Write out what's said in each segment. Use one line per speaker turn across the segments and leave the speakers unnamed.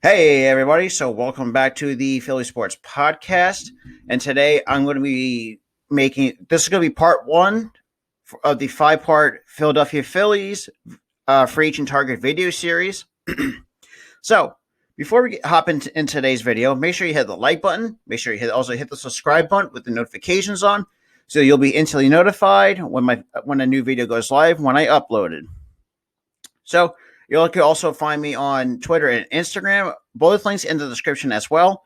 Hey everybody, so welcome back to the Philly Sports Podcast. And today I'm going to be this is going to be part one of the 5-part Philadelphia Phillies free agent target video series. So before we hop in today's video, make sure you hit the like button. Make sure you also hit the subscribe button with the notifications on, so you'll be instantly notified when a new video goes live when I upload it. So you can also find me on Twitter and Instagram, both links in the description as well.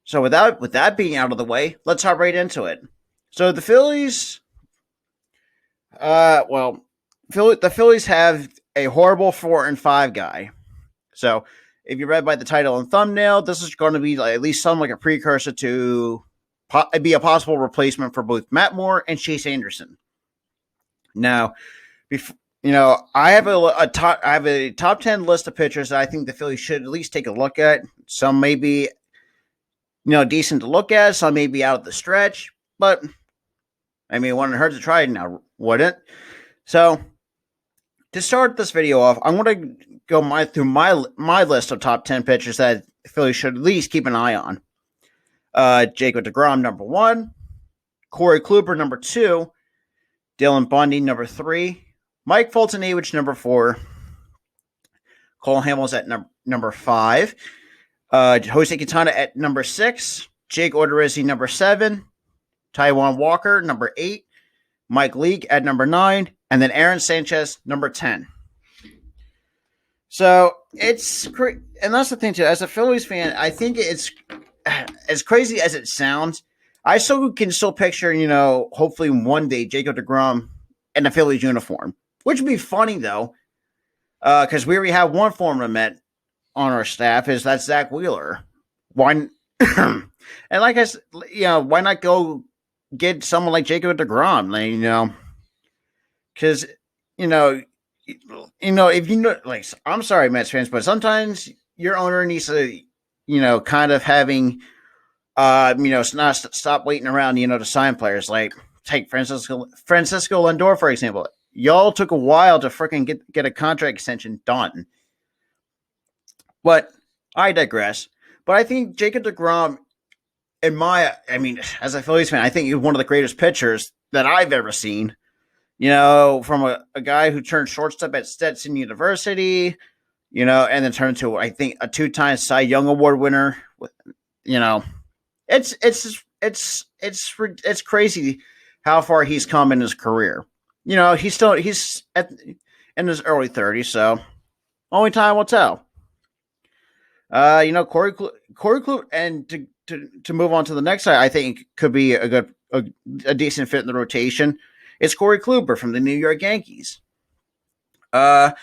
So with that being out of the way, let's hop right into it. So the Phillies, the Phillies have a horrible 4-5 guy. So if you read by the title and thumbnail, this is going to be at least like a precursor to be a possible replacement for both Matt Moore and Chase Anderson. Now, I have a top 10 list of pitchers that I think the Phillies should at least take a look at. Some may be, decent to look at. Some may be out of the stretch, but I mean, it wouldn't hurt to try it now, wouldn't? So to start this video off, I'm going to go through my list of top 10 pitchers that the Phillies should at least keep an eye on. Jacob deGrom, number 1. Corey Kluber, number 2. Dylan Bundy, number 3. Mike Foltynewicz, number 4. Cole Hamels at number 5. Jose Quintana at number 6. Jake Odorizzi, number 7. Taijuan Walker, number 8. Mike Leake at number 9. And then Aaron Sanchez, number 10. So it's great. And that's the thing, too. As a Phillies fan, I think it's as crazy as it sounds. I can still picture, hopefully one day Jacob deGrom in a Phillies uniform. Which would be funny, though, because we already have one former Met on our staff. That's Zach Wheeler. Why? And like I said, why not go get someone like Jacob deGrom? Because if I'm sorry, Mets fans, but sometimes your owner needs to, kind of having, not stop waiting around, to sign players. Like take Francisco Lindor, for example. Y'all took a while to freaking get a contract extension done. But I digress. But I think Jacob deGrom, as a Phillies fan, I think he's one of the greatest pitchers that I've ever seen. From a guy who turned shortstop at Stetson University, and then turned into, I think, a 2-time Cy Young Award winner. It's crazy how far he's come in his career. He's in his early 30s, so only time will tell. Corey Kluber, and to move on to the next side, I think could be a decent fit in the rotation. It's Corey Kluber from the New York Yankees. I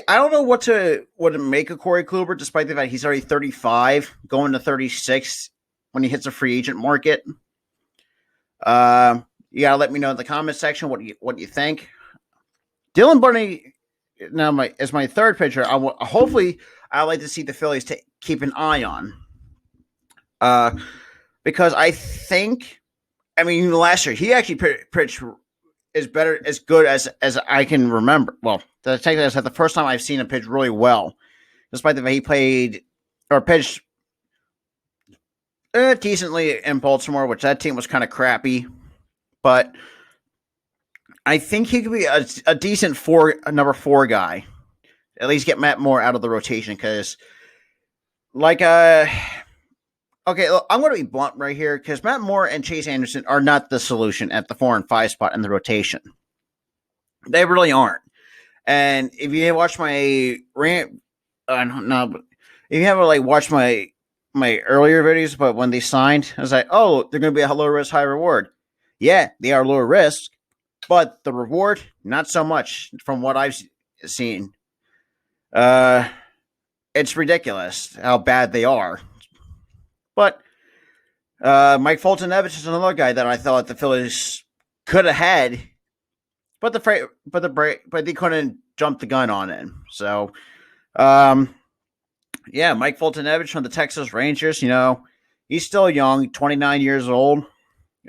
don't know what to make of Corey Kluber, despite the fact he's already 35, going to 36 when he hits the free agent market. You gotta let me know in the comment section what you think. Dylan Bundy now as my third pitcher. Hopefully I'd like to see the Phillies keep an eye on, because I think, last year he actually pitched as good as I can remember. Well, that's the first time I've seen him pitch really well, despite the fact he played or pitched decently in Baltimore, which that team was kind of crappy. But I think he could be a decent number 4 guy. At least get Matt Moore out of the rotation, because, okay, look, I'm going to be blunt right here, because Matt Moore and Chase Anderson are not the solution at the 4 and 5 spot in the rotation. They really aren't. And if you watch my rant, if you haven't watched my earlier videos about when they signed, I was like, oh, they're going to be a low risk, high reward. Yeah, they are low risk, but the reward, not so much from what I've seen. It's ridiculous how bad they are. But Mike Foltynewicz is another guy that I thought the Phillies could have had, but they couldn't jump the gun on it. So, Mike Foltynewicz from the Texas Rangers. He's still young, 29 years old.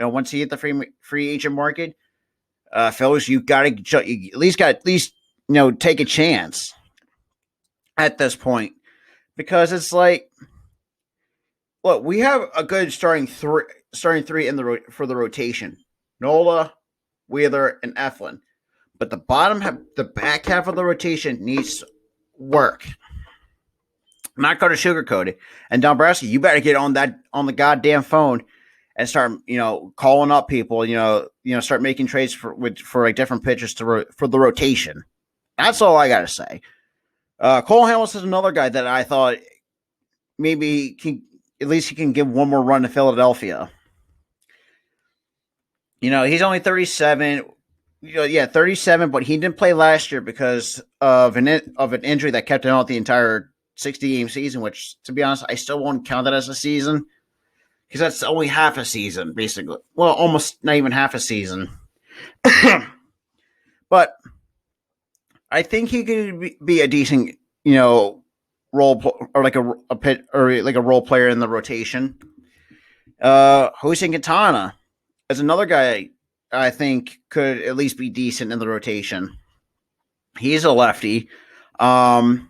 Once he hit the free agent market, Phillies, you at least take a chance at this point. because it's like, look, we have a good starting three in for the rotation: Nola, Wheeler, and Eflin. But the back half of the rotation needs work. I'm not going to sugarcoat it. And Dombrowski, you better get on the goddamn phone and start, calling up people. Start making trades for like different pitchers for the rotation. That's all I got to say. Cole Hamels is another guy that I thought maybe at least he can give one more run to Philadelphia. He's only 37. 37, but he didn't play last year because of an injury that kept him out the entire 60-game season, which, to be honest, I still won't count that as a season because that's only half a season, basically. Well, almost not even half a season. But I think he could be a decent, role or like a pit or like a role player in the rotation. Jose Quintana is another guy I think could at least be decent in the rotation. He's a lefty. I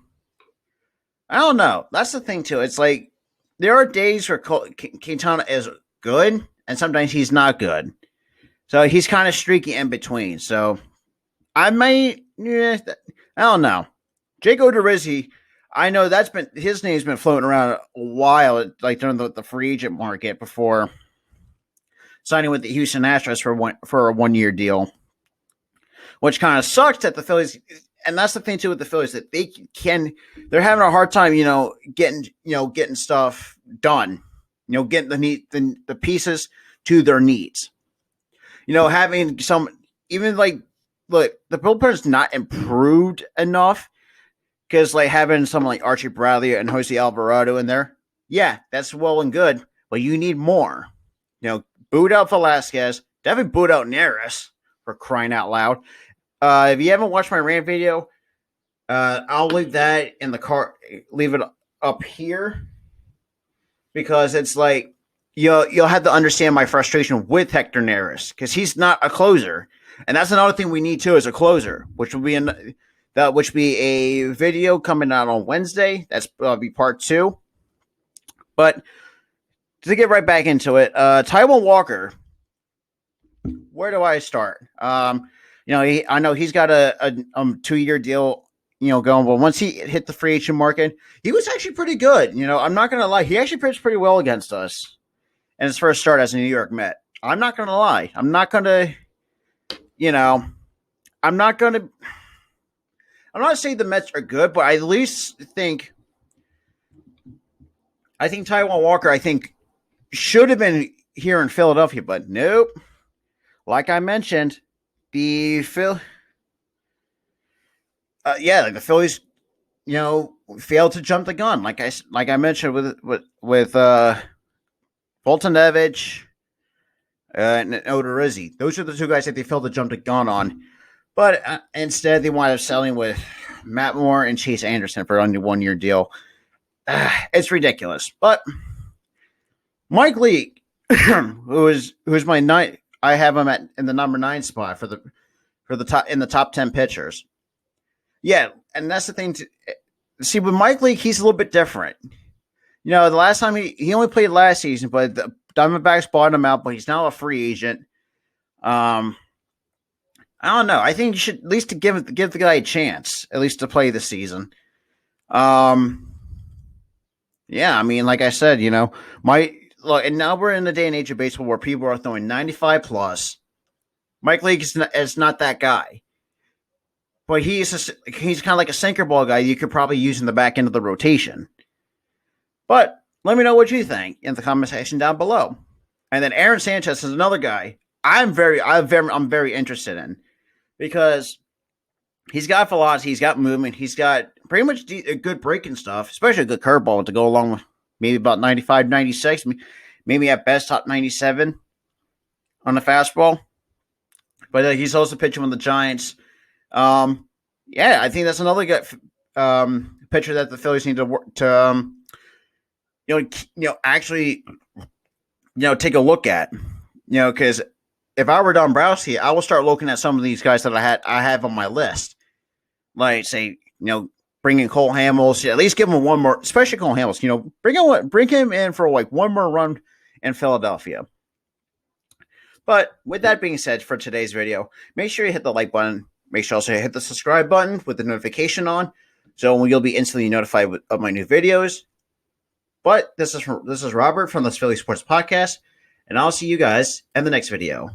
don't know. That's the thing too. It's like there are days where Quintana is good, and sometimes he's not good. So he's kind of streaky in between. So I don't know. Jake Odorizzi, I know his name's been floating around a while, like during the free agent market before signing with the Houston Astros for a 1-year deal, which kind of sucks that the Phillies. And that's the thing too with the Phillies, that they're having a hard time, getting stuff done, getting the pieces to their needs. Having even like, look, the bullpen's not improved enough because like having someone like Archie Bradley and Jose Alvarado in there, yeah, that's well and good, but you need more. Boot out Velasquez, definitely boot out Neris, for crying out loud. If you haven't watched my rant video, I'll leave that in the car. Leave it up here because it's like you'll have to understand my frustration with Hector Neris because he's not a closer, and that's another thing we need too is a closer, which will be a video coming out on Wednesday. That's be part 2. But to get right back into it, Taijuan Walker. Where do I start? I know he's got a 2-year deal, going. But once he hit the free agent market, he was actually pretty good. I'm not going to lie. He actually pitched pretty well against us in his first start as a New York Met. I'm not going to lie. I'm not saying the Mets are good, but I at least think Taijuan Walker, should have been here in Philadelphia, but nope. Like I mentioned, the Phillies, failed to jump the gun. Like I mentioned with Voltanovich and Odorizzi. Those are the two guys that they failed to jump the gun on. But instead, they wind up selling with Matt Moore and Chase Anderson for only a 1-year deal. It's ridiculous. But Mike Leake, who's my 9, I have him in the number 9 spot for the top in the top 10 pitchers. Yeah, and that's the thing. See, with Mike Leake, he's a little bit different. The last time he only played last season, but the Diamondbacks bought him out, but he's now a free agent. I don't know. I think you should at least give the guy a chance, at least to play this season. Yeah, I mean, like I said, and now we're in the day and age of baseball where people are throwing 95 plus. Mike Leake is not that guy, but he's kind of like a sinker ball guy you could probably use in the back end of the rotation. But let me know what you think in the comment section down below. And then Aaron Sanchez is another guy I'm very interested in because he's got velocity, he's got movement, he's got pretty much a good breaking stuff, especially a good curveball to go along with maybe about 95, 96, maybe at best top 97 on the fastball. But he's also pitching with the Giants. I think that's another good pitcher that the Phillies need to actually take a look at. Because if I were Dombrowski, I will start looking at some of these guys that I have on my list. Like say, bring in Cole Hamels. At least give him one more, especially Cole Hamels. Bring him in for like one more run in Philadelphia. But with that being said, for today's video, make sure you hit the like button. Make sure also you hit the subscribe button with the notification on, so you'll be instantly notified of my new videos. But this is Robert from the Philly Sports Podcast, and I'll see you guys in the next video.